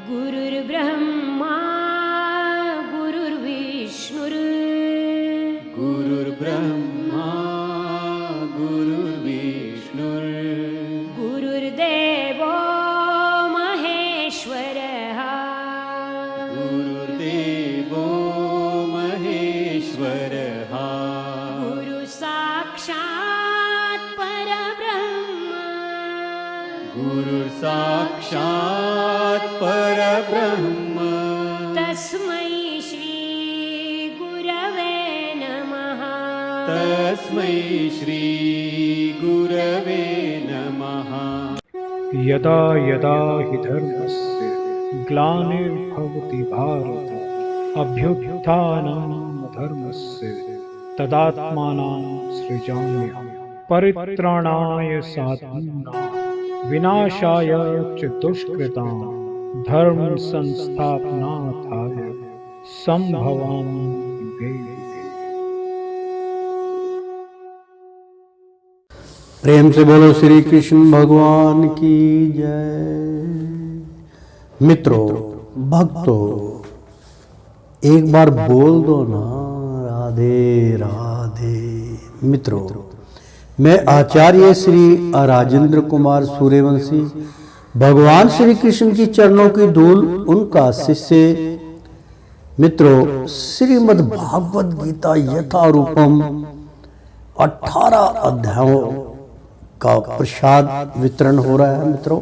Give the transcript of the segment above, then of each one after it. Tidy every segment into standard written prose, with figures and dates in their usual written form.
गुरुर्ब्रह्मा गुरुर्विष्णुर् गुरुर्ब्रह्मा गुरुर्विष्णुर् गुरुर्देवो महेश्वरः गुरुर्देवो महेश्वरः गुरुसाक्षात् परब्रह्म गुरुसाक्षात् परब्रह्म तस्मै श्री गुरवे नमः तस्मै श्री गुरवे नमः। यदा यदा हि धर्मस्य ग्लानिर्भवति भारत अभ्युत्थानं धर्मस्य तदात्मानं सृजाम्यहं परित्राणाय साधूनां विनाशाय च दुष्कृतां धर्म संस्थापनार्थाय संभवामि युगे युगे। प्रेम से बोलो श्री कृष्ण भगवान की जय। मित्रों, भक्तों, एक बार बोल दो ना राधे राधे। मित्रों, मैं आचार्य श्री राजेंद्र कुमार सूर्यवंशी भगवान श्री कृष्ण की चरणों की धूल उनका शिष्य। मित्रों, श्रीमद् भागवत गीता यथारूपम 18 अध्यायों का प्रसाद वितरण हो रहा है। मित्रों,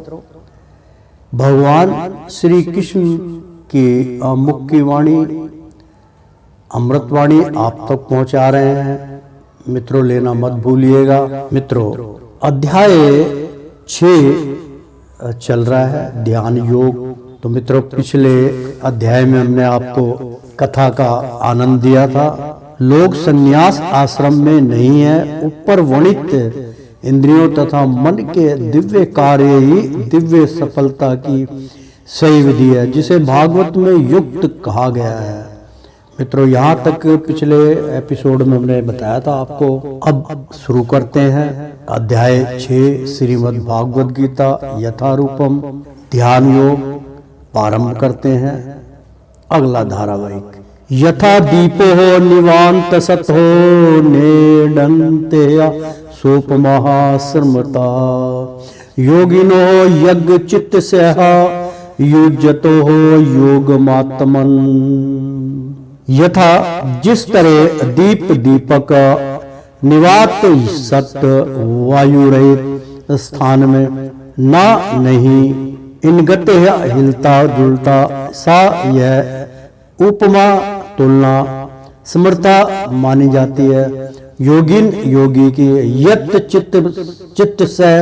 भगवान श्री कृष्ण की मुख की वाणी, अमृतवाणी आप तक पहुंचा रहे हैं। मित्रों, लेना मत भूलिएगा। मित्रों, अध्याय 6 चल रहा है, ध्यान योग। तो मित्रों, पिछले अध्याय में हमने आपको कथा का आनंद दिया था। लोग संन्यास आश्रम में नहीं है, ऊपर वर्णित इंद्रियों तथा मन के दिव्य कार्य ही दिव्य सफलता की सही विधि है, जिसे भागवत में युक्त कहा गया है। मित्रों, यहाँ तक पिछले एपिसोड में हमने बताया था आपको। अब शुरू करते हैं अध्याय 6 श्रीमद् भागवत गीता यथारूपम ध्यान योग। प्रारंभ करते हैं अगला धारावाहिक। यथा दीपो निवांत सतो नेडन्ते सोपमहाश्रमता योगिनो यज्ञ चित्त से युजतो योगमात्मन। यथा जिस तरह दीप दीपक निवात सत वायु रहित स्थान में ना नहीं इनगते हिलता जुलता सा यह उपमा तुलना समर्था मानी जाती है। योगिन योगी की यत चित्त से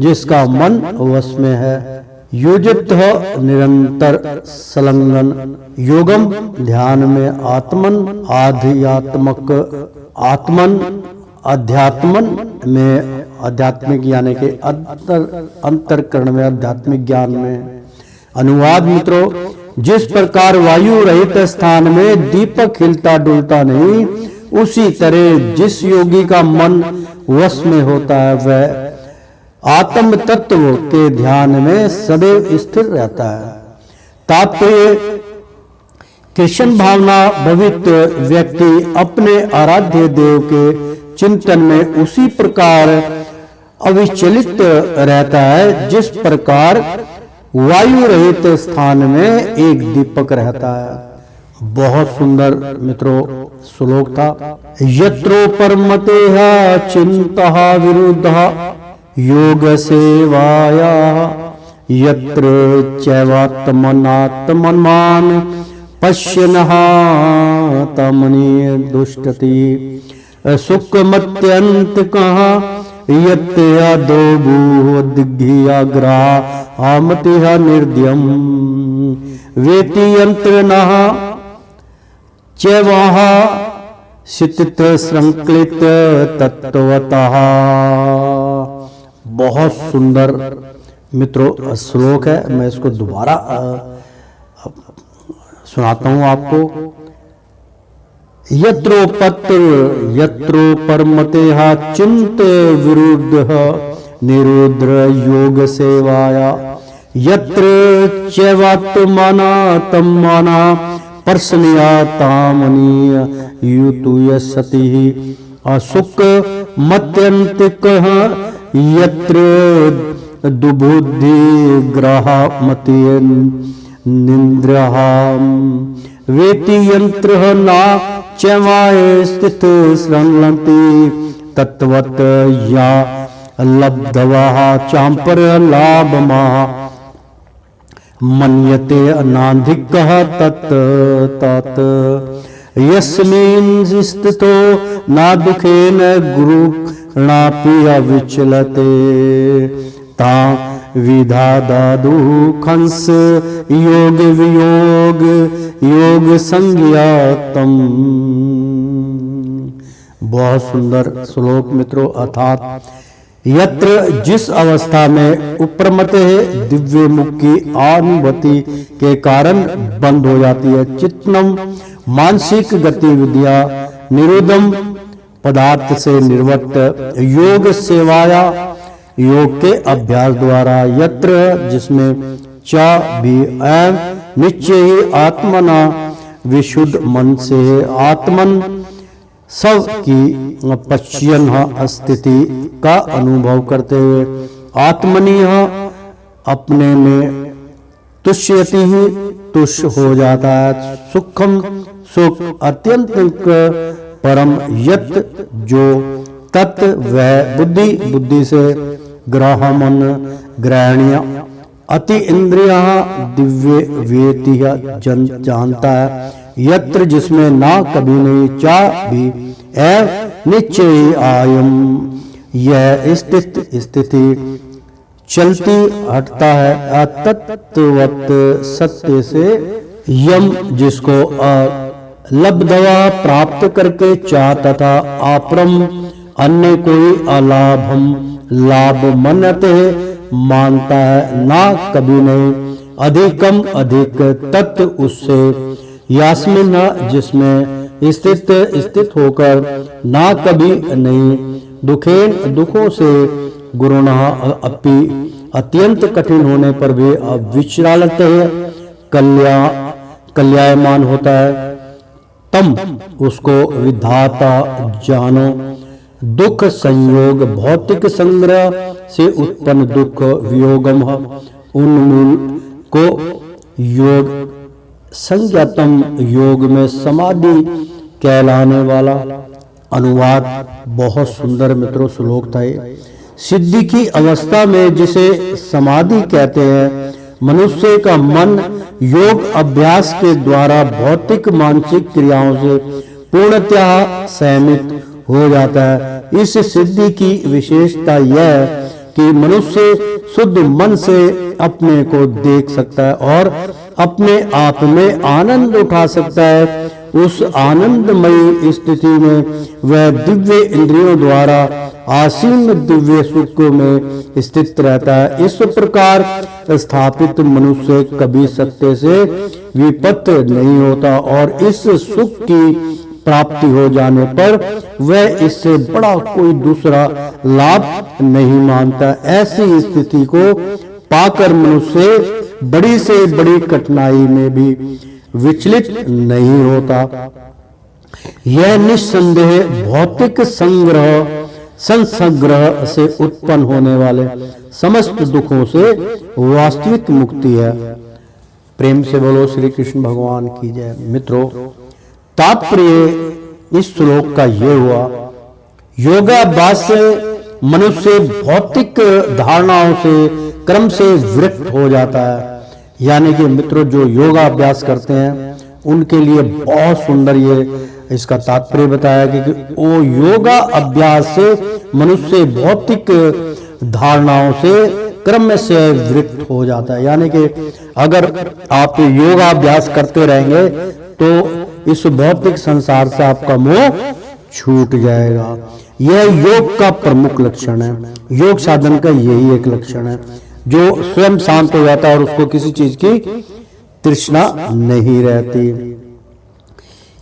जिसका मन वश में है, युजित निरंतर संलग्न योगम ध्यान में आत्मन आध्यात्मक आत्मन अध्यात्मन में आध्यात्मिक यानी के अंतरकरण में आध्यात्मिक ज्ञान में। अनुवाद। मित्रों, जिस प्रकार वायु रहित स्थान में दीपक हिलता डुलता नहीं, उसी तरह जिस योगी का मन वश में होता है वह आत्म तत्व के ध्यान में सदैव स्थिर रहता है। तात्पर्य, कृष्ण भावना भवित व्यक्ति अपने आराध्य देव के चिंतन में उसी प्रकार अविचलित रहता है जिस प्रकार वायु रहित स्थान में एक दीपक रहता है। बहुत सुंदर मित्रों श्लोक था। यत्रो परमते चिंता विरुद्ध योग सेवाया यत्र चैवात्मनात्मन्मान पश्यनः तमनि दुष्टति सुखमत्यंत कहा यत्यादो भूदिघ्याग्रा आमतिह निर्द्यम वेति यंत्रणः चैवाह सित संकलित तत्वतः। बहुत सुंदर मित्रों श्लोक है। मैं इसको दोबारा सुनाता हूं आपको। यत्रो परमते चिंत विरुद्ध निरुद्र योग सेवाया यत्र चैवात्मानात्मना पर्शनीयातामनीय युतुय सतिः असुक मत्यन्तिकः यत्र दुबुद्धि ग्रहमति निन्द्रहाम वेति यंत्रः ना चैवाय स्थित श्रृण्वन्ति तत्वत् या लब्धवः चांपर लाभमा मन्यते अनाधिकः तत् तत् यस्मिन् स्थितो न दुखेन गुरुणापि अविचलते ता विधादादुखंस योग वियोग योग संज्ञातम। बहुत सुंदर श्लोक मित्रों। अर्थात यत्र जिस अवस्था में उपरमत है दिव्य मुख की अनुभूति के कारण बंद हो जाती है चित्तम मानसिक गतिविधियां निरुद्धम पदार्थ से निर्वृत्त योग सेवाया योग के अभ्यास द्वारा यत्र जिसमें चा भी निश्चय ही आत्मना विशुद्ध मन से आत्मन सब की पश्चियन स्थिति का अनुभव करते हुए आत्मनीय अपने में तुष्यति ही तुष हो जाता है सुखम सुख अत्यंत परम यत जो तत् वह बुद्धि बुद्धि से ग्रहमन ग्रहणीय अति इंद्रिया दिव्य वेति जानता है यत्र जिसमें ना कभी नहीं चा भी निश्चय आयम यह स्थिति चलती हटता है अतत्वत सत्य से यम जिसको लब्धवा प्राप्त करके चा तथा आपरम अन्य कोई अलाभम लाभ मनते मानता है ना कभी नहीं अधिकम अधिक तत् उससे यास्मिन जिसमें स्थित होकर ना कभी नहीं दुखेन दुखों से गुरुणा अपि अत्यंत कठिन होने पर भी विचरालत है कल्यायमान होता है तम उसको विधाता जानो दुख संयोग भौतिक संग्रह से उत्पन्न दुख वियोगम उन्मूल को योग संज्ञातम योग में समाधि कहलाने वाला। अनुवाद बहुत सुंदर मित्रों श्लोक था। सिद्धि की अवस्था में जिसे समाधि कहते हैं मनुष्य का मन योग अभ्यास के द्वारा भौतिक मानसिक क्रियाओं से पूर्णतः सहमित हो जाता है। इस सिद्धि की विशेषता यह है कि मनुष्य शुद्ध मन से अपने को देख सकता है और अपने आप में आनंद उठा सकता है। उस आनंदमयी स्थिति में वह दिव्य इंद्रियों द्वारा आसीन दिव्य सुख में स्थित रहता है। इस प्रकार स्थापित मनुष्य कभी सत्य से विपत्त नहीं होता और इस सुख की प्राप्ति हो जाने पर वह इससे बड़ा कोई दूसरा लाभ नहीं मानता। ऐसी स्थिति को पाकर मनुष्य बड़ी से बड़ी कठिनाई में भी विचलित नहीं होता। यह निस्संदेह भौतिक संसंग्रह से उत्पन्न होने वाले समस्त दुखों से वास्तविक मुक्ति है। प्रेम से बोलो श्री कृष्ण भगवान की जय। मित्रों तात्पर्य इस श्लोक का ये हुआ योगाभ्यास से मनुष्य भौतिक धारणाओं से क्रम से विरक्त हो जाता है। यानी कि मित्रों जो योगाभ्यास करते हैं उनके लिए बहुत सुंदर ये इसका तात्पर्य बताया कि वो योगा अभ्यास से मनुष्य भौतिक धारणाओं से क्रम से विरक्त हो जाता है। यानी कि अगर आप योगाभ्यास करते रहेंगे तो इस भौतिक संसार से आपका मोह छूट जाएगा। यह योग का प्रमुख लक्षण है। योग साधन का यही एक लक्षण है जो स्वयं शांत हो जाता है और उसको किसी चीज की तृष्णा नहीं रहती।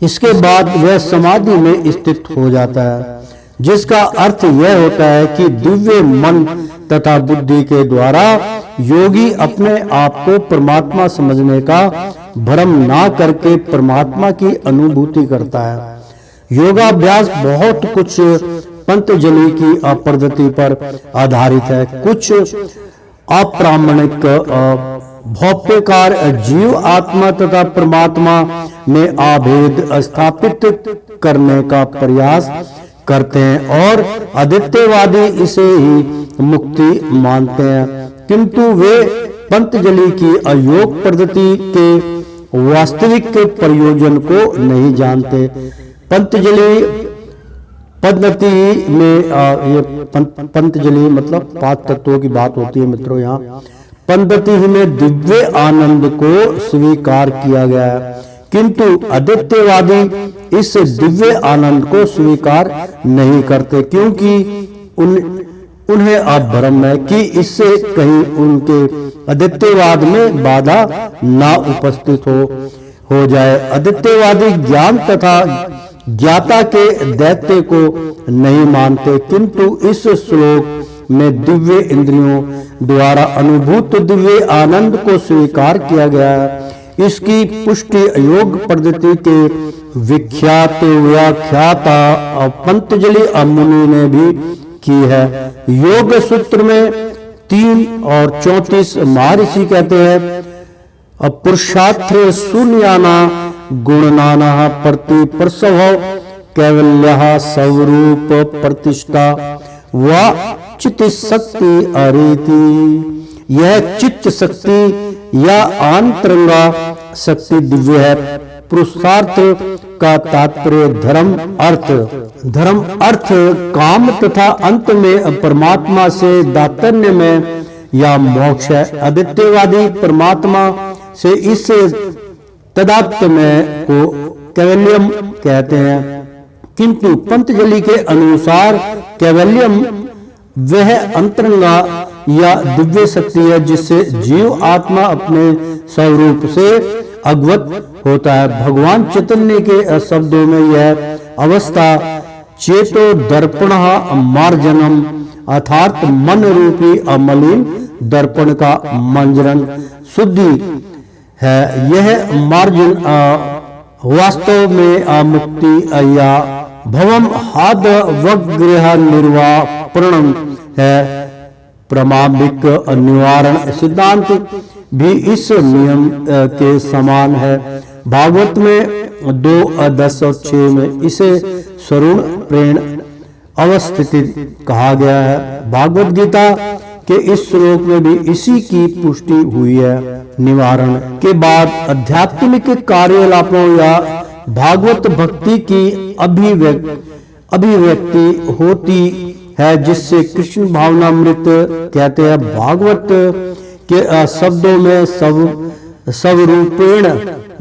इसके बाद वह समाधि में स्थित हो जाता है जिसका अर्थ यह होता है कि दिव्य मन तथा बुद्धि के द्वारा योगी अपने आप को परमात्मा समझने का भ्रम ना करके परमात्मा की अनुभूति करता है। योगाभ्यास बहुत कुछ पंतजलि की पद्धति पर आधारित है। कुछ अप्रामाणिक भौतिकार जीव आत्मा तथा परमात्मा में अभेद स्थापित करने का प्रयास करते हैं और अद्वैतवादी इसे ही मुक्ति मानते हैं, किंतु वे पंतजलि की योग पद्धति के वास्तविक प्रयोजन को नहीं जानते। पंतजलि पद्धति में ये पंतजलि मतलब 5 तत्वों की बात होती है मित्रों। यहाँ पद्धति में दिव्य आनंद को स्वीकार किया गया है, किंतु अद्वैतवादी इस दिव्य आनंद को स्वीकार नहीं करते, क्योंकि उन्हें भ्रम है कि इससे कहीं उनके अद्वैतवाद में बाधा ना उपस्थित हो जाए। अद्वैतवादी ज्ञान तथा ज्ञाता के दैत्य को नहीं मानते, किंतु इस श्लोक में दिव्य इंद्रियों द्वारा अनुभूत दिव्य आनंद को स्वीकार किया गया है। इसकी पुष्टि योग पद्धति के विख्यात व्याख्याता पंतजलि मुनि ने भी की है। योग सूत्र में 3 और 34 महर्षि कहते हैं, पुरुषार्थ शून्याना गुणनाना प्रति प्रसव कैवल्य स्वरूप प्रतिष्ठा व चित्त शक्ति अरीति। यह चित्त शक्ति या आंतरंगा शक्ति दिव्य है। पुरुषार्थ का तात्पर्य धर्म अर्थ काम तथा अंत में परमात्मा से दातन्य में या मोक्ष है। अद्वैतवादी परमात्मा से इस तदात्म में को कैवल्यम कहते हैं, किंतु पंतजलि के अनुसार कैवल्यम वह अंतरंगा या दिव्य शक्ति है जिससे जीव आत्मा अपने स्वरूप से अवगत होता है। भगवान चैतन्य के शब्दों में यह अवस्था चेतो दर्पण मार्जनम अर्थात मन रूपी अमलिन दर्पण का मंजन शुद्धि है। यह मार्जन वास्तव में मुक्ति या भवम हाद वग्रह निर्वापणम है। प्रामाणिक निवारण सिद्धांत भी इस नियम के समान है। भागवत में 2:10-6 में इसे स्वरूण प्रेण अवस्थिति कहा गया है। भागवत गीता के इस श्लोक में भी इसी की पुष्टि हुई है। निवारण के बाद आध्यात्मिक कार्यकलापों या भागवत भक्ति की अभिव्यक्ति होती है, जिससे कृष्ण भावनामृत कहते हैं। भागवत के शब्दों में स्वरूपेण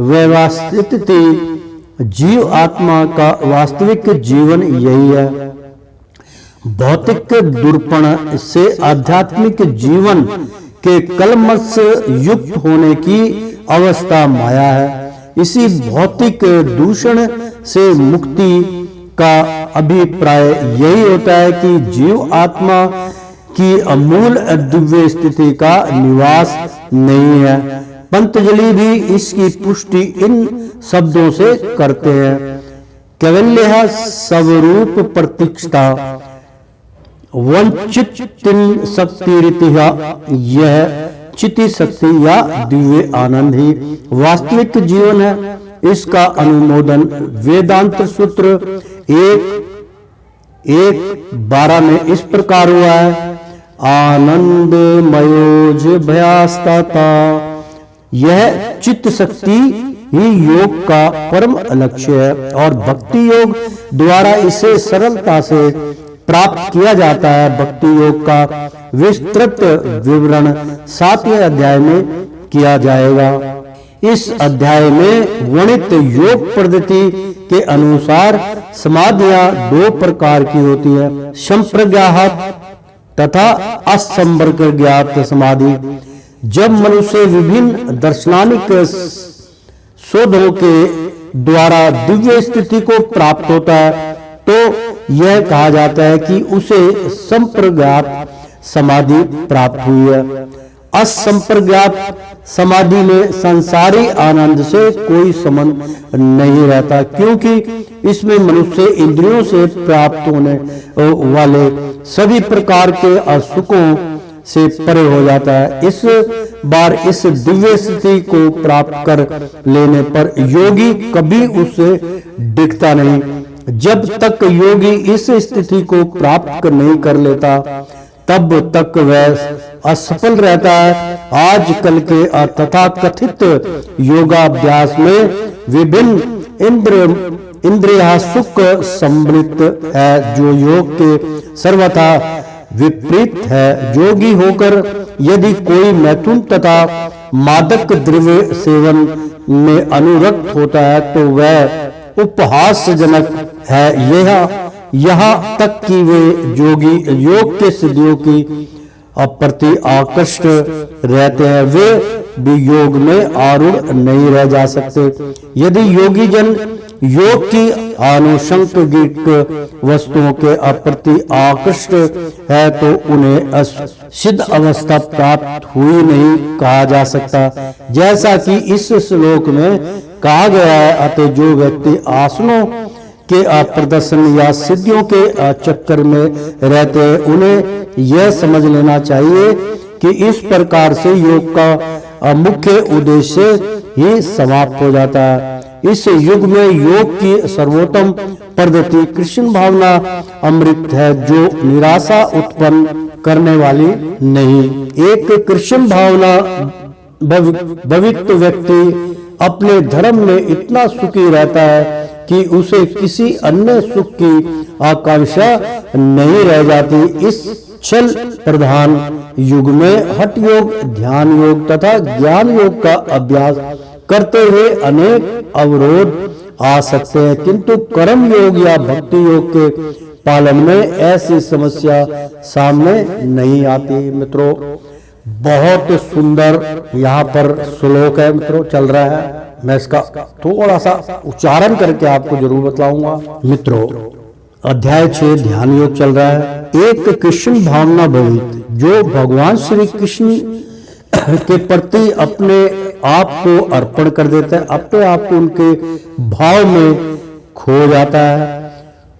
व्यवस्थित जीव आत्मा का वास्तविक जीवन यही है। भौतिक दूरपण से आध्यात्मिक जीवन के कलमश युक्त होने की अवस्था माया है। इसी भौतिक दूषण से मुक्ति का अभिप्राय यही होता है कि जीव आत्मा की अमूल दिव्य स्थिति का निवास नहीं है। पंतजलि भी इसकी पुष्टि इन शब्दों से करते हैं। कैवल्य स्वरूप प्रतिष्ठा वंचित शक्ति रीतिहा, यह चिति शक्ति या दिव्य आनंद ही वास्तविक जीवन है। इसका अनुमोदन वेदांत सूत्र 1:12 में इस प्रकार हुआ है। आनंद मयोज भयास्ता, यह चित्त शक्ति ही योग का परम लक्ष्य है और भक्ति योग द्वारा इसे सरलता से प्राप्त किया जाता है। भक्ति योग का विस्तृत विवरण 7वें अध्याय में किया जाएगा। इस अध्याय में वर्णित योग पद्धति के अनुसार समाधियां 2 प्रकार की होती है, संप्रज्ञात तथा असंप्रज्ञात समाधि। जब मनुष्य विभिन्न दार्शनिक शोधों के द्वारा दिव्य स्थिति को प्राप्त होता है तो यह कहा जाता है कि उसे संप्रज्ञात समाधि प्राप्त हुई है। असंप्रज्ञात समाधि में संसारी आनंद से कोई संबंध नहीं रहता, क्योंकि इसमें मनुष्य इंद्रियों से प्राप्त होने वाले सभी प्रकार के असुखों से परे हो जाता है। इस बार इस दिव्य स्थिति को प्राप्त कर लेने पर योगी कभी उससे डिगता नहीं। जब तक योगी इस स्थिति को प्राप्त नहीं कर लेता तब तक वह असफल रहता है। आजकल के तथा कथित योगाभ्यास में विभिन्न इंद्रिया सुख सम्मिलित है, जो योग के सर्वथा विपरीत है। योगी होकर यदि कोई मैथुन तथा मादक द्रव्य सेवन में अनुरक्त होता है तो वह उपहासजनक है। यहाँ तक कि वे योगी योग के सिद्धियों की प्रति आकृष्ट रहते हैं, वे भी योग में आरूढ़ नहीं रह जा सकते। यदि योगी जन योग की आनुषंगिक वस्तुओं के प्रति आकृष्ट है तो उन्हें सिद्ध अवस्था प्राप्त हुई नहीं कहा जा सकता। जैसा कि इस श्लोक में कहा गया है, अतः जो व्यक्ति आसनों के प्रदर्शन या सिद्धियों के चक्कर में रहते हैं उन्हें यह समझ लेना चाहिए कि इस प्रकार से योग का मुख्य उद्देश्य ही समाप्त हो जाता है। इस युग में योग की सर्वोत्तम पद्धति कृष्ण भावना अमृत है, जो निराशा उत्पन्न करने वाली नहीं। एक कृष्ण भावना भवित व्यक्ति अपने धर्म में इतना सुखी रहता है कि उसे किसी अन्य सुख की आकांक्षा नहीं रह जाती। इस छल प्रधान युग में हठ योग, ध्यान योग तथा ज्ञान योग का अभ्यास करते हुए अनेक अवरोध आ सकते हैं, किंतु कर्म योग या भक्ति योग के पालन में ऐसी समस्या सामने नहीं आती। मित्रों, बहुत सुंदर यहाँ पर श्लोक है मित्रों, चल रहा है। मैं इसका थोड़ा सा उच्चारण करके आपको जरूर बताऊंगा। मित्रों, अध्याय 6 ध्यान योग चल रहा है। एक कृष्ण भावना भवित, जो भगवान श्री कृष्ण के प्रति अपने आप को अर्पण कर देता है, अपने आप को उनके भाव में खो जाता है,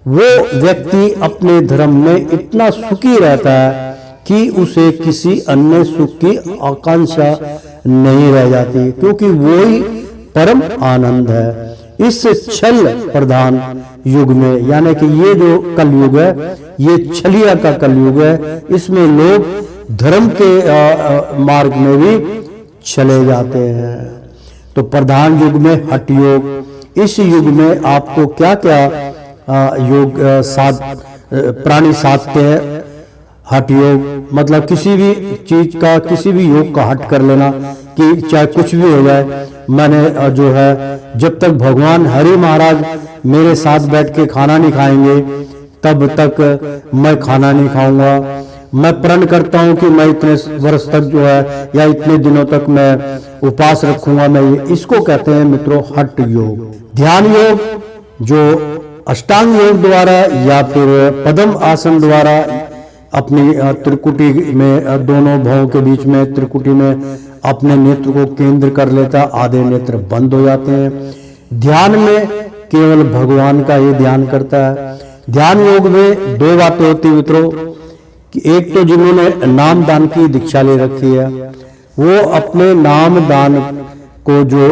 वो व्यक्ति अपने धर्म में इतना सुखी रहता है कि उसे किसी अन्य सुख की आकांक्षा नहीं रह जाती, क्योंकि वो ही परम आनंद है। इस छल प्रधान युग में, यानी कि ये जो कलयुग है, ये छलिया का कलयुग है, इसमें लोग धर्म के मार्ग में भी चले जाते हैं। तो प्रधान युग में हठ योग। इस युग में आपको क्या क्या योग प्राणी साधते हैं। हठ योग मतलब किसी भी चीज का, किसी भी योग का हट कर लेना कि चाहे कुछ भी हो जाए। मैंने जो है, जब तक भगवान हरि महाराज मेरे साथ बैठ के खाना नहीं खाएंगे तब तक मैं खाना नहीं खाऊंगा। मैं प्रण करता हूं कि मैं इतने वर्ष तक जो है या इतने दिनों तक मैं उपास रखूंगा। मैं इसको कहते हैं मित्रों हठ योग। ध्यान योग जो अष्टांग योग द्वारा या फिर पद्म आसन द्वारा अपनी त्रिकुटी में, दोनों भावों के बीच में त्रिकुटी में अपने नेत्र को केंद्र कर लेता, आधे नेत्र बंद हो जाते हैं। ध्यान में केवल भगवान का ही ध्यान करता है। ध्यान योग में दो बातें होती मित्रों, कि एक तो जिन्होंने नाम दान की दीक्षा ले रखी है वो अपने नाम दान को जो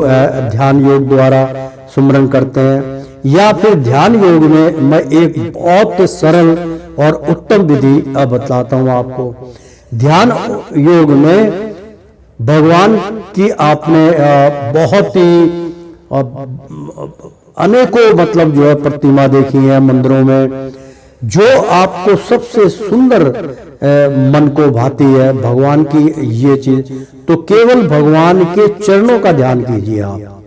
ध्यान योग द्वारा सुमरन करते हैं, या फिर ध्यान योग में मैं एक बहुत सरल और उत्तम विधि बतलाता हूं आपको। ध्यान योग में भगवान की आपने बहुत ही अनेकों मतलब जो है प्रतिमा देखी है मंदिरों में। जो आपको सबसे सुंदर मन को भाती है भगवान की ये चीज, तो केवल भगवान के चरणों का ध्यान कीजिए आप।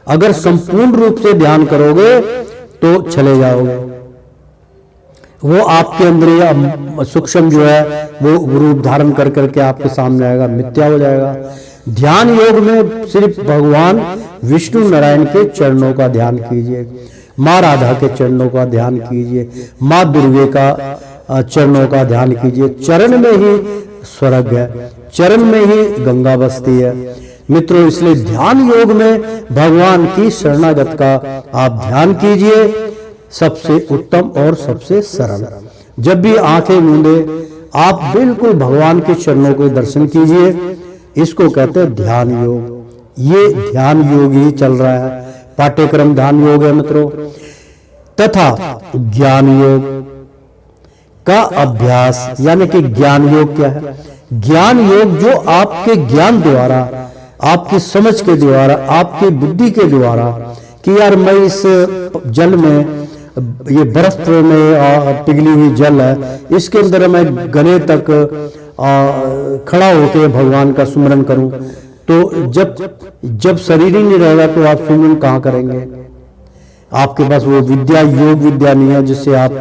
अगर संपूर्ण रूप से ध्यान करोगे तो चले जाओगे, वो आपके अंदर सूक्ष्म जो है वो रूप धारण कर करके आपके सामने आएगा, मिथ्या हो जाएगा। ध्यान योग में सिर्फ भगवान विष्णु नारायण के चरणों का ध्यान कीजिए, माँ राधा के चरणों का ध्यान कीजिए, माँ दुर्गे का चरणों का ध्यान कीजिए। चरण में ही स्वर्ग है, चरण में ही गंगा बसती है मित्रों। इसलिए ध्यान योग में भगवान की शरणागत का आप ध्यान कीजिए, सबसे उत्तम और सबसे सरल। जब भी आंखें मूंदे आप बिल्कुल भगवान के चरणों के दर्शन कीजिए। इसको कहते हैं ध्यान योग। ये ध्यान योग ही चल रहा है, पाठ्यक्रम ध्यान योग है मित्रों। तथा ज्ञान योग का अभ्यास, यानी कि ज्ञान योग क्या है? ज्ञान योग जो आपके ज्ञान द्वारा, आपकी समझ के द्वारा, आपकी बुद्धि के द्वारा कि यार मैं इस जल में, ये बर्फ में पिघली हुई जल है, इसके अंदर मैं गले तक खड़ा होकर भगवान का सुमरन करूं। तो जब शरीर ही नहीं रहेगा तो आप सुमरन कहां करेंगे? आपके पास वो विद्या, योग विद्या नहीं है जिससे आप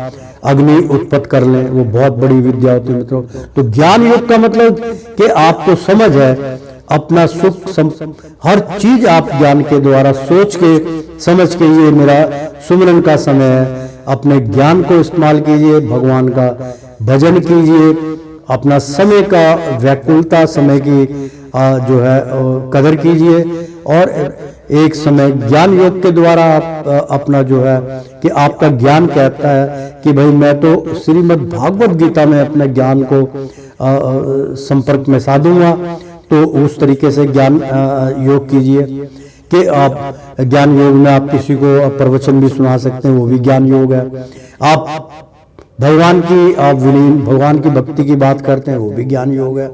अग्नि उत्पत्त कर लें, वो बहुत बड़ी विद्या होती है मित्रों। तो ज्ञान योग का मतलब कि आपको समझ है, अपना सुख हर चीज आप ज्ञान के द्वारा सोच के समझ के ये मेरा सुमरन का समय है। अपने ज्ञान को इस्तेमाल कीजिए, भगवान का भजन कीजिए, अपना समय का व्याकुलता समय की जो है कदर कीजिए। और एक समय ज्ञान योग के द्वारा आप अपना जो है कि आपका ज्ञान कहता है कि भाई मैं तो श्रीमद् भागवत गीता में अपने ज्ञान को संपर्क में साधूंगा। तो उस तरीके से ज्ञान योग कीजिए कि आप ज्ञान योग में आप किसी को प्रवचन भी सुना सकते हैं, वो भी ज्ञान योग है। आप भगवान की आप विलीन भगवान की भक्ति की बात करते हैं, वो भी ज्ञान योग है,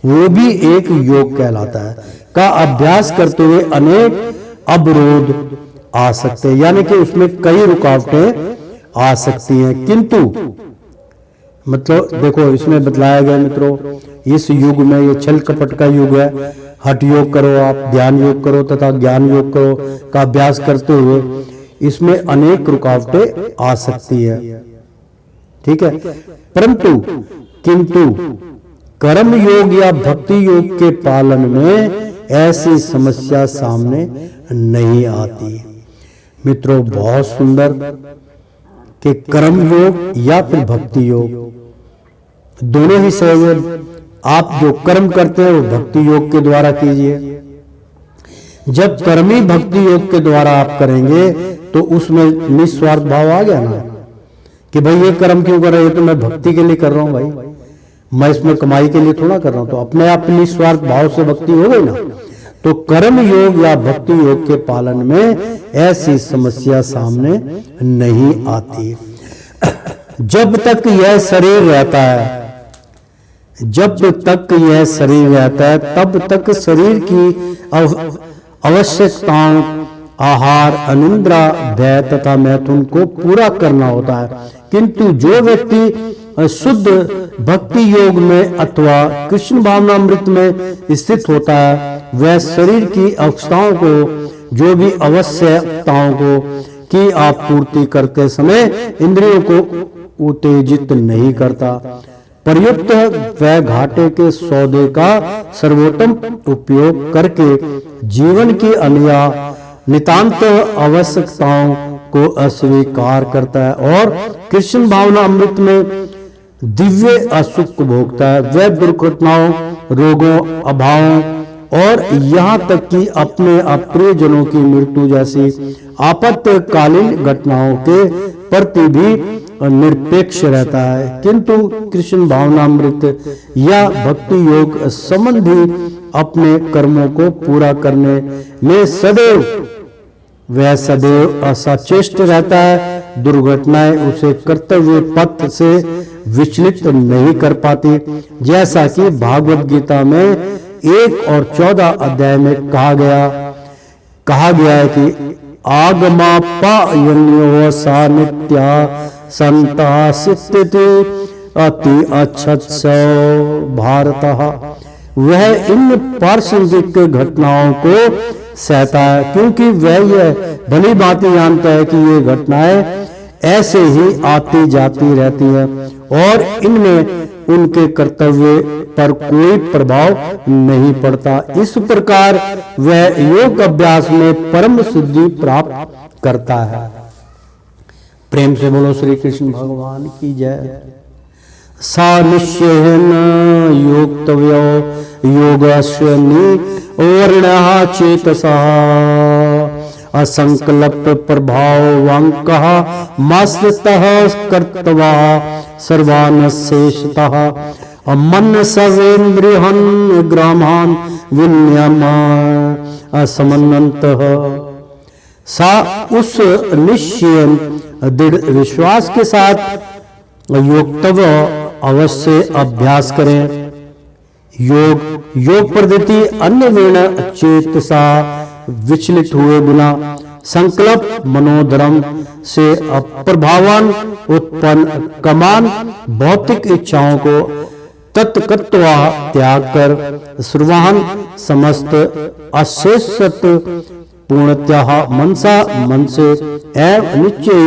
वो भी एक योग कहलाता है। का अभ्यास करते हुए अनेक अवरोध आ सकते हैं, यानी कि उसमें कई रुकावटें आ सकती हैं। किंतु मतलब देखो इसमें बतलाया गया मित्रों, इस युग में ये छल कपट का युग है। हठ योग करो, आप ध्यान योग करो तथा ज्ञान योग करो का अभ्यास करते हुए इसमें अनेक रुकावटें आ सकती है, ठीक है। परंतु किंतु कर्म योग या भक्ति योग के पालन में ऐसी समस्या सामने नहीं आती मित्रों। बहुत सुंदर कि कर्म योग या फिर भक्ति योग दोनों ही सही है। आप जो कर्म करते हैं वो भक्ति योग के द्वारा कीजिए। जब कर्मी भक्ति योग के द्वारा आप करेंगे तो उसमें निस्वार्थ भाव आ गया ना कि भाई ये कर्म क्यों कर रहे हो, तो मैं भक्ति के लिए कर रहा हूं भाई, मैं इसमें कमाई के लिए थोड़ा कर रहा हूं। तो अपने आप निस्वार्थ भाव से भक्ति हो गई ना। तो कर्म योग या भक्ति योग के पालन में ऐसी समस्या सामने नहीं आती। जब तक यह शरीर रहता है, जब तक यह शरीर रहता है तब तक शरीर की आवश्यकताओं आहार, अनिद्रा, भय तथा मैथुन को पूरा करना होता है। किंतु जो व्यक्ति शुद्ध भक्ति योग में अथवा कृष्ण भावनामृत में स्थित होता है वह शरीर की आवश्यकताओं को, जो भी आवश्यकताओं को की आप पूर्ति करते समय इंद्रियों को उत्तेजित नहीं करता। प्रयुक्त वह घाटे के सौदे का सर्वोत्तम उपयोग करके जीवन की अन्य नितांत आवश्यकताओं को अस्वीकार करता है और कृष्ण भावना अमृत में दिव्य असुख भोगता है। वह दुर्घटनाओं, रोगों, अभावों और यहाँ तक कि अपने अप्रियजनों की मृत्यु जैसी आपातकालीन घटनाओं के प्रति भी निरपेक्ष रहता है। किंतु कृष्ण भावनामृत या भक्ति योग संबंधी अपने कर्मों को पूरा करने में सदैव असचेष्ट रहता है। दुर्घटनाएं उसे कर्तव्य पथ से विचलित नहीं कर पाती, जैसा कि भागवत गीता में 1 और 14 अध्याय में कहा गया है कि आगमा पायन्यो सा नित्या संता सिद्धि अति अच्छत्स भारतः। वह इन पार्श्विक घटनाओं को सहता है क्योंकि वह यह भली भांति जानता है कि ये घटनाएं ऐसे ही आती जाती रहती हैं और इनमें उनके कर्तव्य पर कोई प्रभाव नहीं पड़ता। इस प्रकार वह योग अभ्यास में परम सिद्धि प्राप्त करता है। प्रेम से बोलो श्री कृष्ण भगवान की जय। सा निश्चयेन योक्तव्यो योगस्य निवर्णः चेतसा असंकल्प प्रभावांकः मस्तः कर्तवा सर्वान् शेषतः मन सर्वेन्द्रियन् ग्रामान् विनियम असमन्वन्तः। सा उस निश्चय दृढ़ विश्वास के साथ योक्तव्य अवश्य अभ्यास करें। योग पद्धति अन्य वीण चेतसा विचलित हुए बिना संकल्प मनोधर्म से अप्रभावान उत्पन्न कमान भौतिक इच्छाओं को तत्कत्वा त्याग कर सर्वान समस्त अशेषत पूर्णतः मनसा मन से एवं निश्चय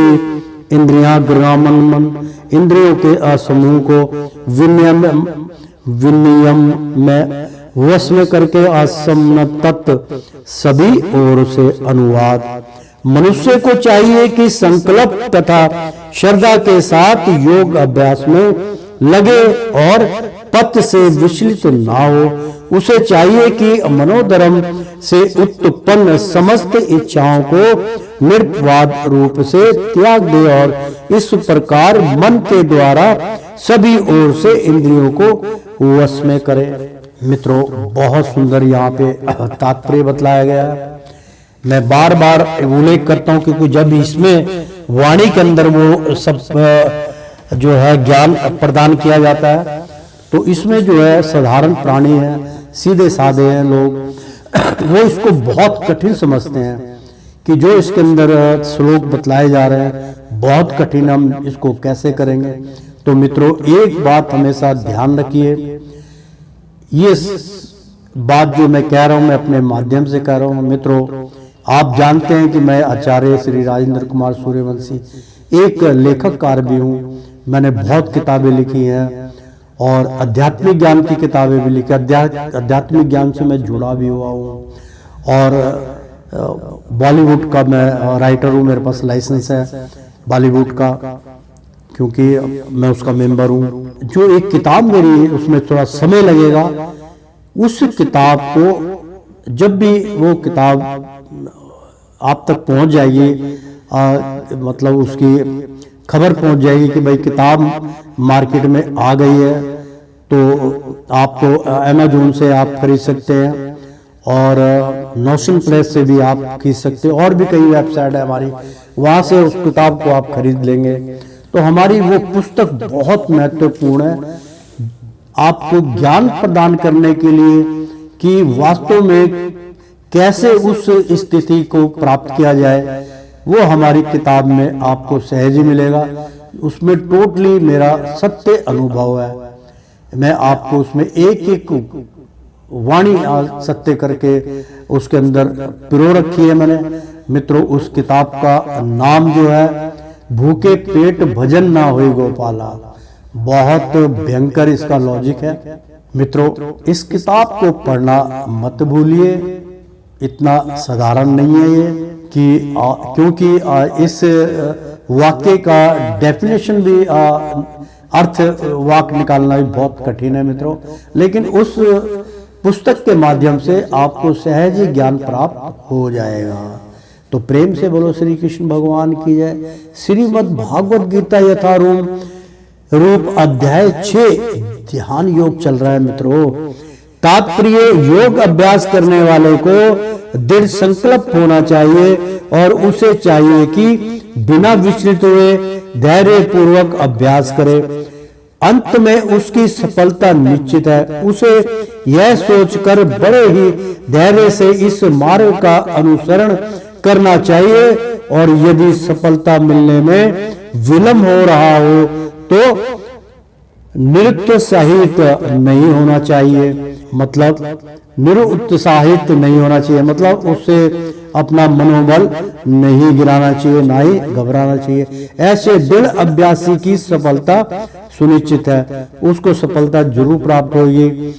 इंद्रियां ग्रामन इंद्रियों के असमूह को विनियम में वश में करके असम तत्व सभी ओर से अनुवाद। मनुष्य को चाहिए कि संकल्प तथा श्रद्धा के साथ योग अभ्यास में लगे और पथ से विचलित ना हो। उसे चाहिए कि मनोधर्म से उत्पन्न समस्त इच्छाओं को निर्वाद रूप से त्याग दे और इस प्रकार मन के द्वारा सभी ओर से इंद्रियों को वश में करे। मित्रों, बहुत सुंदर यहाँ पे तात्पर्य बतलाया गया है। मैं बार बार उल्लेख करता हूँ क्योंकि जब इसमें वाणी के अंदर वो सब जो है ज्ञान प्रदान किया जाता है तो इसमें जो है साधारण प्राणी है, सीधे साधे हैं लोग, वो इसको बहुत कठिन समझते हैं कि जो इसके अंदर श्लोक बतलाए जा रहे हैं बहुत कठिन, हम इसको कैसे करेंगे। तो मित्रों, एक बात हमेशा ध्यान रखिए, ये बात जो मैं कह रहा हूं मैं अपने माध्यम से कह रहा हूं। मित्रों, आप जानते हैं कि मैं आचार्य श्री राजेंद्र कुमार सूर्यवंशी एक लेखककार भी हूं। मैंने बहुत किताबें लिखी हैं और आध्यात्मिक ज्ञान की किताबें भी लिखी। आध्यात्मिक ज्ञान से मैं जुड़ा भी हुआ हूँ और बॉलीवुड का मैं राइटर हूँ, मेरे पास लाइसेंस है बॉलीवुड का क्योंकि मैं उसका मेंबर हूँ। जो एक किताब मेरी उसमें थोड़ा समय लगेगा, उस किताब को जब भी वो किताब आप तक पहुँच जाएगी, मतलब उसकी खबर पहुंच जाएगी कि भाई किताब मार्केट में आ गई है, तो आपको अमेज़न से आप खरीद सकते हैं और नौशन प्लेस से भी आप खरीद सकते हैं और भी कई वेबसाइट है हमारी, वहाँ से उस किताब को आप खरीद लेंगे। तो हमारी वो पुस्तक बहुत महत्वपूर्ण है आपको ज्ञान प्रदान करने के लिए कि वास्तव में कैसे उस स्थिति को प्राप्त किया जाए, वो हमारी किताब में आपको सहज ही मिलेगा। उसमें टोटली मेरा सत्य अनुभव है, मैं आपको उसमें एक एक वाणी सत्य करके उसके अंदर पिरो रखी है मैंने। मित्रों, उस किताब का नाम जो है भूखे पेट भजन ना होई गोपाला, बहुत भयंकर इसका लॉजिक है। मित्रों, इस किताब को पढ़ना मत भूलिए, इतना साधारण नहीं है ये कि क्योंकि इस वाक्य का डेफिनेशन भी अर्थ वाक्य निकालना भी बहुत कठिन है मित्रों, लेकिन उस पुस्तक के माध्यम से आपको सहज ही ज्ञान प्राप्त हो जाएगा। तो प्रेम से बोलो श्री कृष्ण भगवान की जय। श्रीमद् भागवत गीता यथारूप अध्याय 6 ध्यान योग चल रहा है मित्रों। तात्पर्य, योग अभ्यास करने वाले को दृढ़ संकल्प होना चाहिए और उसे चाहिए कि बिना विचलित हुए धैर्य पूर्वक अभ्यास करे। अंत में उसकी सफलता निश्चित है। उसे यह सोचकर बड़े ही धैर्य से इस मार्ग का अनुसरण करना चाहिए और यदि सफलता मिलने में विलंब हो रहा हो तो निरुत्साहित नहीं होना चाहिए, मतलब निरुत्साहित नहीं होना चाहिए, मतलब उससे अपना मनोबल नहीं गिराना चाहिए, ना ही घबराना चाहिए। ऐसे दृढ़ अभ्यासी की सफलता सुनिश्चित है, उसको सफलता जरूर प्राप्त होगी।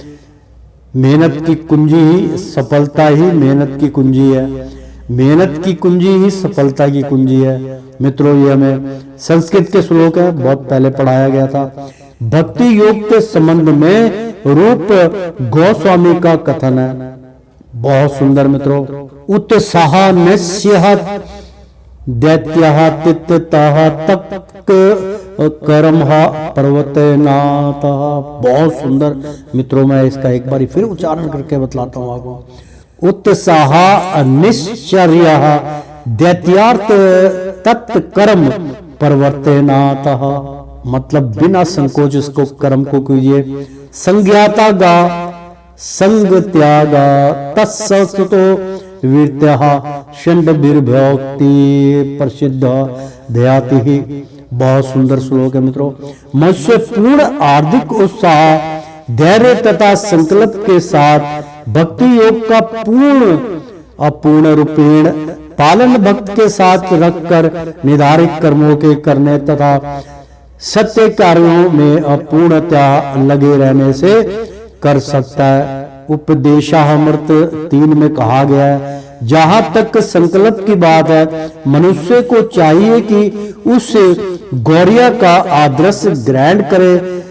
मेहनत की कुंजी ही सफलता ही मेहनत की कुंजी है, मेहनत की कुंजी ही सफलता की कुंजी है। मित्रों, ये हमें संस्कृत के श्लोक है, बहुत पहले पढ़ाया गया था। भक्ति योग के संबंध में रूप गोस्वामी का कथन है। बहुत सुंदर मित्रों। उत्साह निश्चय दैत्यः तित्यतः तक कर्म पर्वतनाथ। बहुत सुंदर मित्रों, मैं इसका एक बार फिर उच्चारण करके बतलाता हूँ आपको। उत्साह निश्चर्य दैत्यार्थ तत्कर्म पर्वतनाथ, मतलब बिना संकोच इसको कर्म को कीजिए। संज्ञाता गा संग त्यागा तत्सतो वीर्त्यः षण्ड बिर्भक्ति प्रसिद्ध दयाति ही। बहुत सुंदर श्लोक है मित्रों। मनुष्य पूर्ण आर्थिक उत्साह, धैर्य तथा संकल्प के साथ भक्ति योग का पूर्ण अपूर्ण रूपेण पालन भक्त के साथ रखकर निर्धारित कर्मों के करने तथा सत्य कार्यों में अपूर्णता लगे रहने से कर सकता है। उपदेशामृत 3 में कहा गया है, जहां तक संकल्प की बात है, मनुष्य को चाहिए कि उस गौरिया का आदर्श ग्रहण करे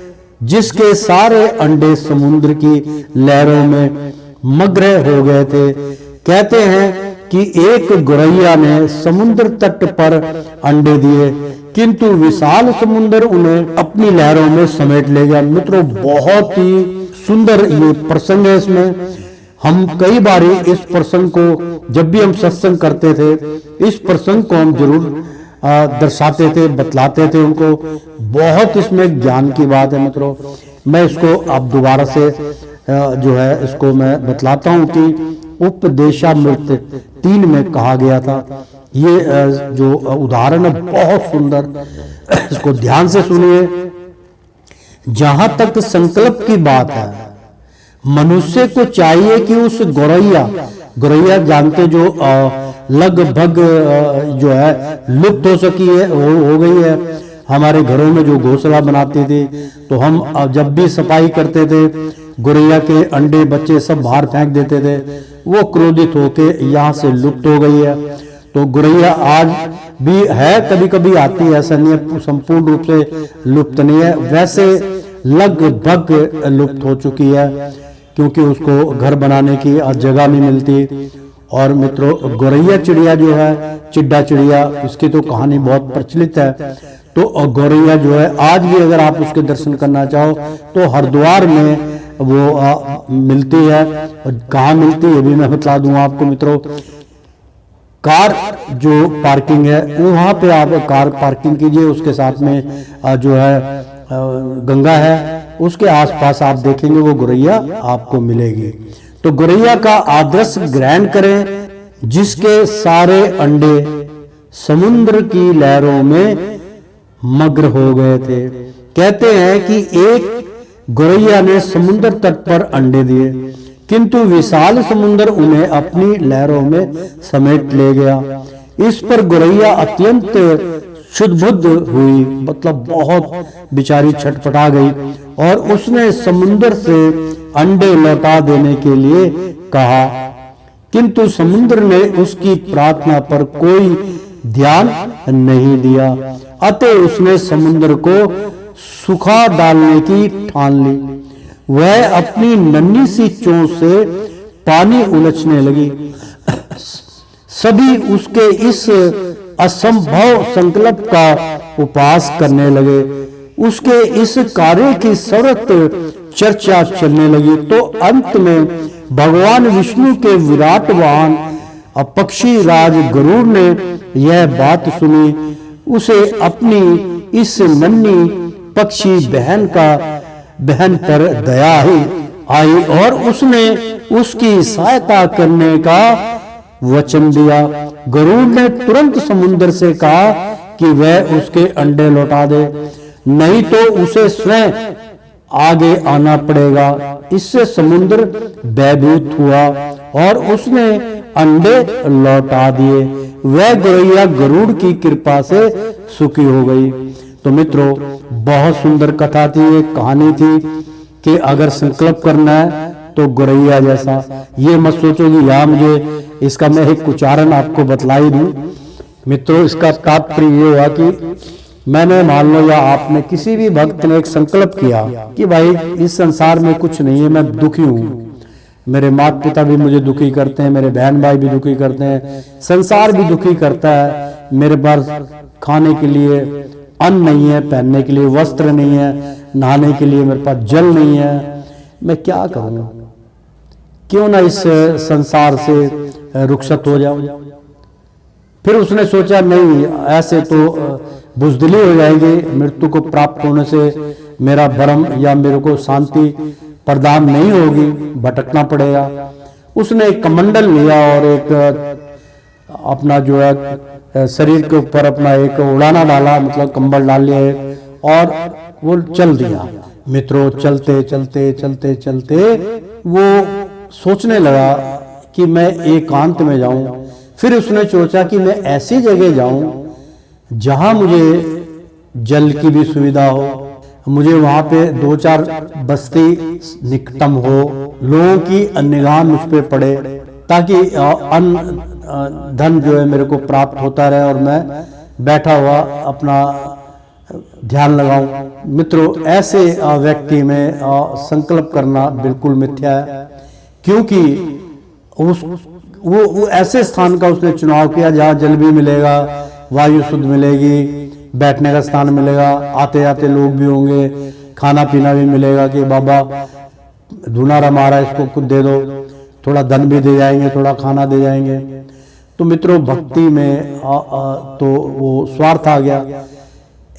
जिसके सारे अंडे समुद्र की लहरों में मग्न हो गए थे। कहते हैं कि एक गौरैया ने समुद्र तट पर अंडे दिए, किंतु विशाल समुद्र उन्हें अपनी लहरों में समेट ले गया। मित्रों, बहुत ही सुंदर ये प्रसंग है। इसमें हम कई बार इस प्रसंग को, जब भी हम सत्संग करते थे, इस प्रसंग को हम जरूर दर्शाते थे, बतलाते थे उनको। बहुत इसमें ज्ञान की बात है मित्रों। मैं इसको अब दोबारा से जो है इसको मैं बतलाता हूं कि उपदेशामृत 3 में कहा गया था। ये जो उदाहरण है बहुत सुंदर, इसको ध्यान से सुनिए। जहां तक संकल्प की बात है, मनुष्य को चाहिए कि उस गौरैया जानते जो लगभग जो है लुप्त हो सकी है, हो गई है। हमारे घरों में जो घोंसला बनाते थे, तो हम जब भी सफाई करते थे, गौरैया के अंडे बच्चे सब बाहर फेंक देते थे। वो क्रोधित होके यहाँ से लुप्त हो गई है। तो गौरैया आज भी है, कभी कभी आती है, ऐसा नहीं है संपूर्ण रूप से लुप्त नहीं है। वैसे लगभग लुप्त हो चुकी है, क्योंकि उसको घर बनाने की जगह नहीं मिलती। और मित्रों, गौरैया चिड़िया जो है, चिड्डा चिड़िया, इसकी तो कहानी बहुत प्रचलित है। तो गौरैया जो है आज भी अगर आप उसके दर्शन करना चाहो तो हरिद्वार में वो मिलती है। कहाँ मिलती है ये भी मैं बता दूं आपको मित्रों। कार जो पार्किंग है वहां पे आप कार पार्किंग कीजिए, उसके साथ में जो है गंगा है, उसके आसपास आप देखेंगे वो गौरैया आपको मिलेगी। तो गौरैया का आदर्श ग्रहण करें जिसके सारे अंडे समुद्र की लहरों में मग्न हो गए थे। कहते हैं कि एक गौरैया ने समुद्र तट पर अंडे दिए, किंतु विशाल समुद्र उन्हें अपनी लहरों में समेट ले गया। इस पर गौरैया अत्यंत शुद्ध हुई, मतलब बहुत बेचारी छटपटा गई, और उसने समुद्र से अंडे लौटा देने के लिए कहा, किंतु समुद्र ने उसकी प्रार्थना पर कोई ध्यान नहीं दिया। अतः उसने समुद्र को सुखा डालने की ठान ली। वह अपनी नन्ही सी चोंच से पानी उलझने लगी। सभी उसके इस असंभव संकल्प का उपहास करने लगे। उसके इस कार्य की सर्वत चर्चा चलने लगी। तो अंत में भगवान विष्णु के विराट वाहन पक्षी राज गरुड़ ने यह बात सुनी। उसे अपनी इस नन्ही पक्षी बहन पर दया आई और उसने उसकी सहायता करने का वचन दिया। गरुड़ ने तुरंत समुद्र से कहा कि वह उसके अंडे लौटा दे, नहीं तो उसे स्वयं आगे आना पड़ेगा। इससे समुद्र भयभीत हुआ और उसने अंडे लौटा दिए। वह गौरैया गरुड़ की कृपा से सुखी हो गई। तो मित्रों, बहुत सुंदर कथा थी, एक कहानी थी कि अगर संकल्प करना है तो गौरैया जैसा। ये मत सोचो कि यहाँ मुझे इसका मैं एक उच्चारण आपको बतला ही दूं। मित्रों, इसका तात्पर्य ये हुआ कि मैंने मान लो या आपने किसी भी भक्त ने एक संकल्प किया कि भाई इस संसार में कुछ नहीं है, मैं दुखी हूँ, मेरे माता पिता भी मुझे दुखी करते हैं, मेरे बहन भाई भी दुखी करते हैं, संसार भी दुखी करता है, मेरे पास खाने के लिए अन्न नहीं है, पहनने के लिए वस्त्र नहीं है, नहाने के लिए मेरे पास जल नहीं है, मैं क्या करूं? क्यों ना इस संसार से रुखसत हो जाऊं। फिर उसने सोचा नहीं, ऐसे तो बुजदिली हो जाएगी, मृत्यु को प्राप्त होने से मेरा भ्रम या मेरे को शांति प्रदान नहीं होगी, भटकना पड़ेगा। उसने एक कमंडल लिया और एक अपना जो है शरीर के ऊपर अपना एक उड़ाना डाला, मतलब कंबल डाल लिया और वो चल दिया। मित्रों, चलते चलते चलते चलते वो सोचने लगा कि मैं एकांत में जाऊं। फिर उसने सोचा कि मैं ऐसी जगह जाऊं जहां मुझे जल की भी सुविधा हो, मुझे वहां पे 2-4 बस्ती निकटम हो, लोगों की निगाह मुझ पे पड़े, ताकि अन्न धन जो है मेरे को प्राप्त होता रहे और मैं बैठा हुआ अपना ध्यान लगाऊं। मित्रों, ऐसे व्यक्ति में संकल्प करना बिल्कुल मिथ्या है, क्योंकि वो ऐसे स्थान का उसने चुनाव किया जहां जल भी मिलेगा, वायु शुद्ध मिलेगी, बैठने का स्थान मिलेगा, आते आते लोग भी होंगे, खाना पीना भी मिलेगा कि बाबा धुनारा मारा, इसको कुछ दे दो, थोड़ा धन भी दे जाएंगे, थोड़ा खाना दे जाएंगे। तो मित्रों, भक्ति में तो वो स्वार्थ आ गया।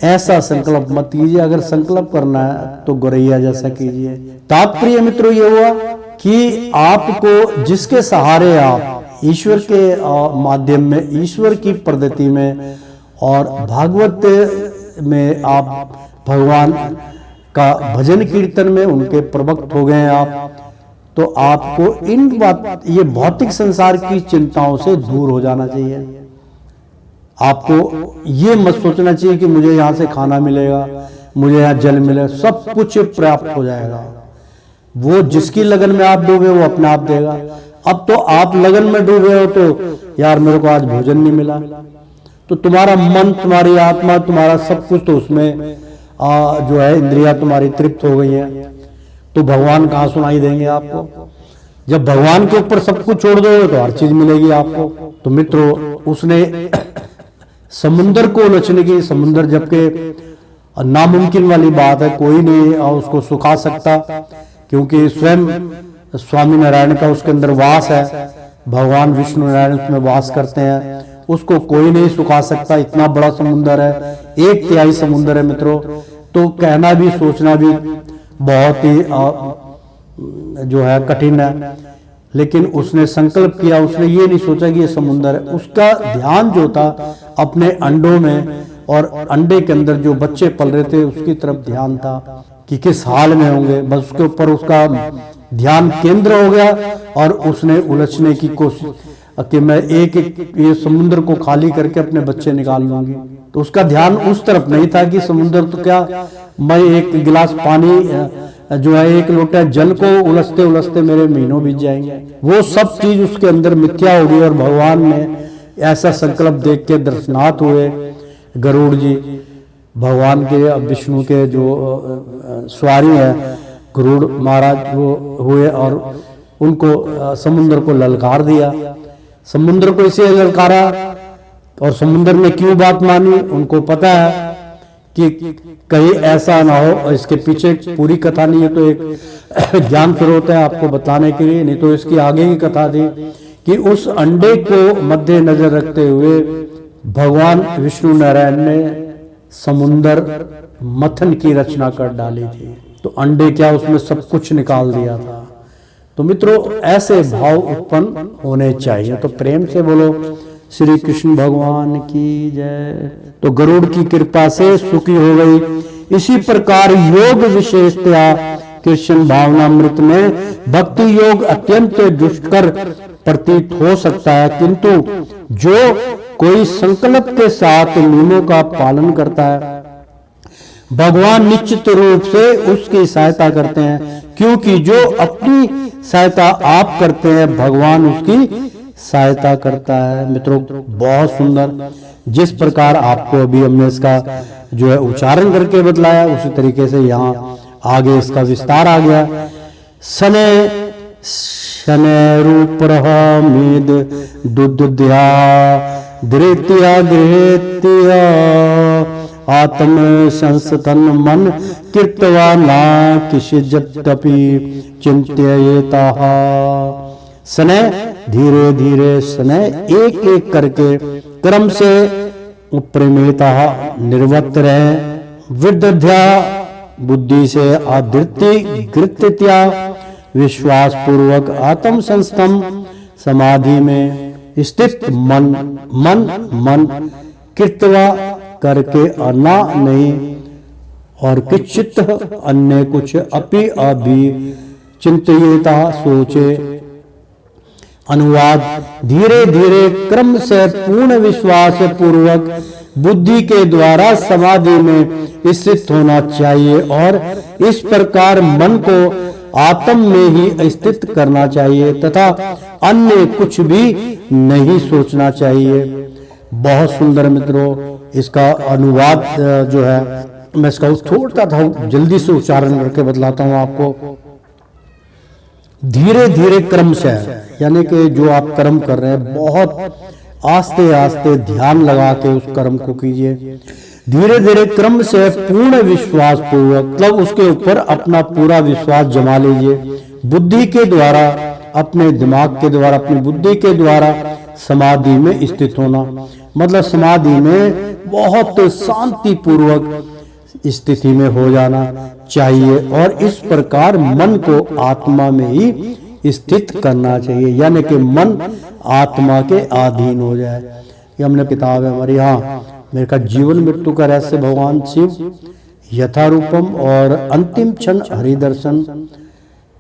ऐसा संकल्प मत कीजिए। अगर संकल्प करना है तो गोरैया जैसा कीजिए। तात्पर्य मित्रों ये हुआ कि आपको जिसके सहारे आप ईश्वर के माध्यम में, ईश्वर की पद्धति में और भागवत में आप भगवान का भजन कीर्तन में उनके प्रवक्त हो गए आप, तो आपको ये भौतिक संसार की चिंताओं से दूर हो जाना चाहिए। आपको ये मत सोचना चाहिए कि मुझे यहाँ से खाना मिलेगा, मुझे यहाँ जल मिलेगा, सब कुछ प्राप्त हो जाएगा। वो जिसकी लगन में आप डूबे वो अपने आप देगा। अब तो आप लगन में डूबे हो तो यार मेरे को आज भोजन नहीं मिला, तो तुम्हारा मन, तुम्हारी आत्मा, तुम्हारा सब कुछ तो उसमें जो है इंद्रियां तुम्हारी तृप्त हो गई हैं, तो भगवान कहाँ सुनाई देंगे आपको? जब भगवान के ऊपर सब कुछ छोड़ दोगे तो हर चीज मिलेगी आपको। तो मित्रों, उसने समुद्र को उलझने की, समुद्र जबकि नामुमकिन वाली बात है, कोई नहीं उसको सुखा सकता, क्योंकि स्वयं स्वामी नारायण का उसके अंदर वास है, भगवान विष्णु नारायण उसमें वास करते हैं, उसको कोई नहीं सुखा सकता। इतना बड़ा समुद्र है, 1/3 समुद्र है मित्रों। तो कहना भी सोचना भी बहुत ही जो है कठिन है, लेकिन उसने संकल्प किया। उसने ये नहीं सोचा कि ये समुद्र है, उसका ध्यान जो था अपने अंडों में और अंडे के अंदर जो बच्चे पल रहे थे उसकी तरफ ध्यान था कि किस हाल में होंगे, बस उसके ऊपर उसका ध्यान केंद्र हो गया और उसने उलझने की कोशिश कि मैं एक ये समुद्र को खाली करके अपने बच्चे निकाल लूंगी। तो उसका ध्यान उस तरफ नहीं था कि समुद्र तो क्या, मैं एक गिलास पानी जो है, एक लोटा जल को उलझते उलझते मेरे महीनों बीत जाएंगे। वो सब चीज उसके अंदर मिथ्या हो गई और भगवान ने ऐसा संकल्प देख के दर्शनाथ हुए। गरुड़ जी भगवान के, विष्णु के जो सवारी है, गरुड़ महाराज वो हुए और उनको समुद्र को ललकार दिया। समुद्र को इसे ललकारा और समुद्र ने क्यों बात मानी, उनको पता है कि कहीं ऐसा ना हो। इसके पीछे पूरी कथा नहीं है, तो एक ज्ञान स्रोत है आपको बताने के लिए, नहीं तो इसकी आगे की कथा थी कि उस अंडे को मद्देनजर रखते हुए भगवान विष्णु नारायण ने समुद्र मथन की रचना कर डाली थी। तो अंडे क्या, उसमें सब कुछ निकाल दिया था। तो मित्रों, ऐसे भाव उत्पन्न होने चाहिए। तो प्रेम से बोलो श्री कृष्ण भगवान की जय। तो गरुड़ की कृपा से सुखी हो गई। इसी प्रकार योग विशेषतया कृष्ण भावनामृत में भक्ति योग अत्यंत दुष्कर प्रतीत हो सकता है, किंतु जो कोई संकल्प के साथ नियमों का पालन करता है भगवान निश्चित रूप से उसकी सहायता करते हैं, क्योंकि जो अपनी सहायता आप करते हैं भगवान उसकी सहायता करता है। मित्रों बहुत सुंदर, जिस प्रकार आपको अभी हमने इसका जो है उच्चारण करके बतलाया, उसी तरीके से यहाँ आगे इसका विस्तार आ गया। सने शने रूपरहमीद दुद्या धृत्या गृहत्या आत्म संस्तन मन कृत्वा ना किशिजत्यपि चिंत्येता। सने धीरे धीरे सने एक एक करके क्रम से प्रेमेता निर्वत रहे, विदध्या बुद्धि से आधृति कृत्या विश्वास पूर्वक आत्म संस्तम समाधि में स्थित मन कृत्वा करके अना नहीं और किंचित अन्य कुछ अपि अभी चिंतयेता सोचे। अनुवाद, धीरे धीरे क्रम से पूर्ण विश्वास पूर्वक बुद्धि के द्वारा समाधि में स्थित होना चाहिए और इस प्रकार मन को आत्म में ही स्थित करना चाहिए तथा अन्य कुछ भी नहीं सोचना चाहिए। बहुत सुंदर मित्रों, इसका अनुवाद जो है मैं इसका थोड़ा था जल्दी से उच्चारण करके बतलाता हूं आपको। धीरे धीरे क्रम से, यानी कि जो आप कर्म कर रहे हैं बहुत आस्ते आस्ते ध्यान लगा के उस कर्म को कीजिए। धीरे धीरे क्रम से पूर्ण विश्वास पूर्वक, मतलब उसके ऊपर अपना पूरा विश्वास जमा लीजिए। बुद्धि के द्वारा, अपने दिमाग के द्वारा, अपनी बुद्धि के द्वारा समाधि में स्थित होना, मतलब समाधि में बहुत शांति पूर्वक स्थिति में हो जाना चाहिए और इस प्रकार मन को आत्मा में ही स्थित करना चाहिए, यानी कि मन आत्मा के अधीन हो जाए। ये हमने किताब है हमारी, यहाँ मेरे का जीवन मृत्यु का रहस्य भगवान शिव यथारूपम और अंतिम क्षण हरिदर्शन,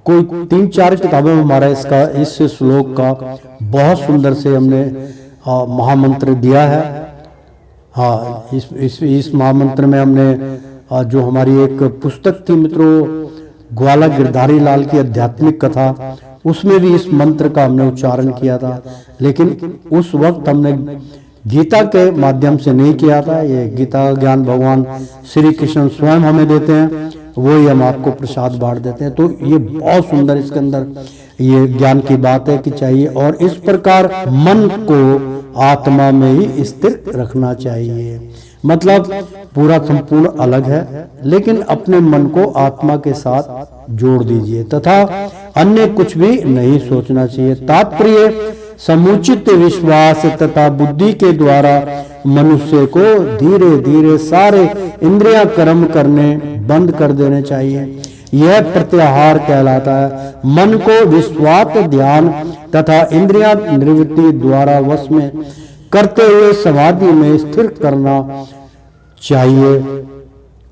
कोई 3-4 किताबें में हमारा इसका इस श्लोक का बहुत सुंदर से हमने महामंत्र दिया है। हाँ, इस महामंत्र में हमने जो हमारी एक पुस्तक थी मित्रों, ग्वाला गिरधारी लाल की आध्यात्मिक कथा, उसमें भी इस मंत्र का हमने उच्चारण किया था, लेकिन उस वक्त हमने गीता के माध्यम से नहीं किया था। ये गीता ज्ञान भगवान श्री कृष्ण स्वयं हमें देते हैं, वो ही हम आपको प्रसाद बांट देते हैं। तो ये बहुत सुंदर इसके अंदर ये ज्ञान की बात है कि चाहिए और इस प्रकार मन को आत्मा में ही स्थिर रखना चाहिए। मतलब पूरा संपूर्ण अलग है, लेकिन अपने मन को आत्मा के साथ जोड़ दीजिए तथा अन्य कुछ भी नहीं सोचना चाहिए। तात्पर्य, समुचित विश्वास तथा बुद्धि के द्वारा मनुष्य को धीरे धीरे सारे इंद्रियां कर्म करने बंद कर देने चाहिए। यह प्रत्याहार कहलाता है। मन को विश्वास, ध्यान तथा इंद्रिया निवृत्ति द्वारा वश में करते हुए समाधि में स्थिर करना चाहिए।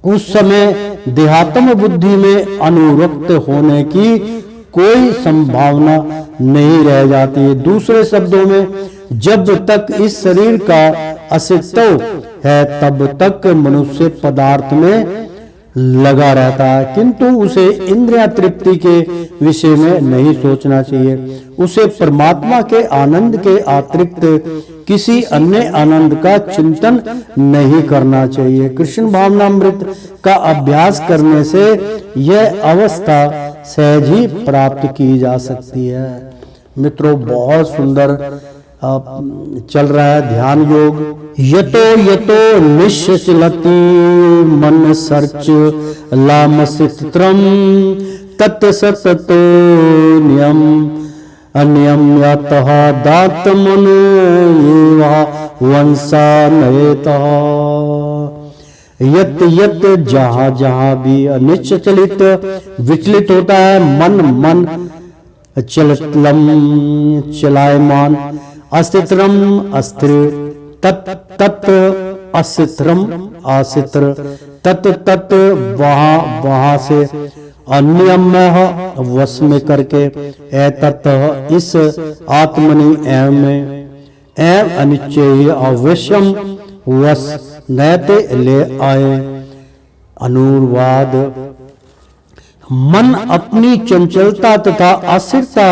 उस समय देहात्म बुद्धि में अनुरक्त होने की कोई संभावना नहीं रह जाती है। दूसरे शब्दों में, जब तक इस शरीर का अस्तित्व है तब तक मनुष्य पदार्थ में लगा रहता है, किंतु उसे इंद्रिया तृप्ति के विषय में नहीं सोचना चाहिए। उसे परमात्मा के आनंद के अतिरिक्त किसी अन्य आनंद का चिंतन नहीं करना चाहिए। कृष्ण भावनामृत का अभ्यास करने से यह अवस्था सहज ही प्राप्त की जा सकती है। मित्रों, बहुत सुंदर चल रहा है ध्यान योग। यतो यतो निश्चलति मन सर्च लामसित्रम तत्सतो नियम अन्यम यतः दातमन एवा वंसा नयतः। यत यत जहाँ जहाँ भी अनिश्चलित विचलित होता है मन चलतलम चलायमान, अस्थित्रम अस्थिर, तत् अस्थित्रम अस्थिर, तत् वहां से अन्यमः वश में करके एतत् इस आत्मनि एवं अनिश्चय अवश्यम वश नयते ले आए। अनुवाद, मन अपनी चंचलता तथा अस्थिरता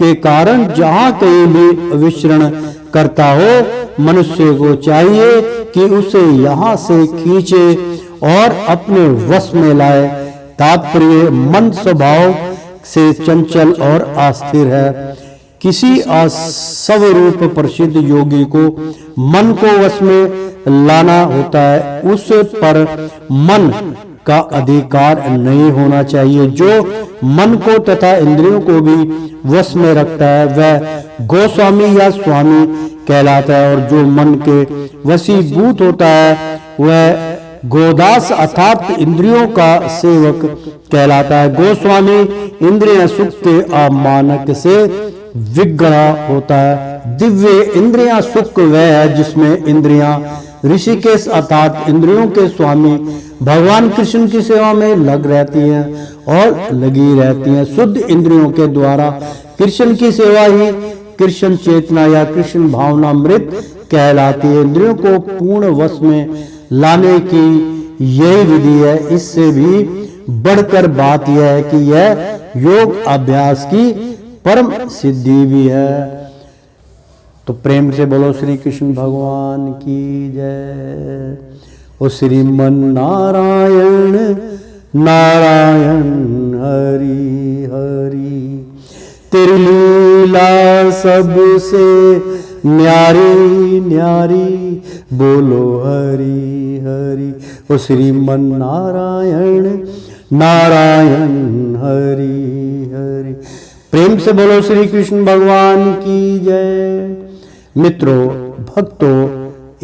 के कारण जहाँ कहीं भी विचरण करता हो, मनुष्य को चाहिए कि उसे यहाँ से खींचे और अपने वश में लाए। तात्पर्य मन स्वभाव से चंचल और अस्थिर है। किसी स्वरूप प्रसिद्ध योगी को मन को वश में लाना होता है, उस पर मन का अधिकार नहीं होना चाहिए। जो मन को तथा इंद्रियों को भी वश में रखता है वह गोस्वामी या स्वामी कहलाता है, और जो मन के वशीभूत होता है वह गोदास अर्थात इंद्रियों का सेवक कहलाता है। गोस्वामी इंद्रियां सुख के अमानक से विग्रह होता है। दिव्य इंद्रियां सुख वह है जिसमें इंद्रियां ऋषिकेश अर्थात इंद्रियों के स्वामी भगवान कृष्ण की सेवा में लग रहती हैं और लगी रहती हैं। शुद्ध इंद्रियों के द्वारा कृष्ण की सेवा ही कृष्ण चेतना या कृष्ण भावनामृत कहलाती है। इंद्रियों को पूर्ण वश में लाने की यही विधि है। इससे भी बढ़कर बात यह है कि यह योग अभ्यास की परम सिद्धि भी है। तो प्रेम से बोलो श्री कृष्ण भगवान की जय। ओ श्रीमन नारायण नारायण हरि हरि, तेरी लीला सबसे न्यारी न्यारी, बोलो हरि हरि। ओ श्रीमन नारायण नारायण हरि हरि, प्रेम से बोलो श्री कृष्ण भगवान की जय। मित्रों भक्तों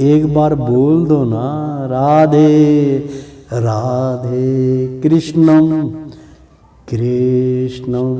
एक बार बोल दो ना, राधे राधे कृष्णम कृष्णम।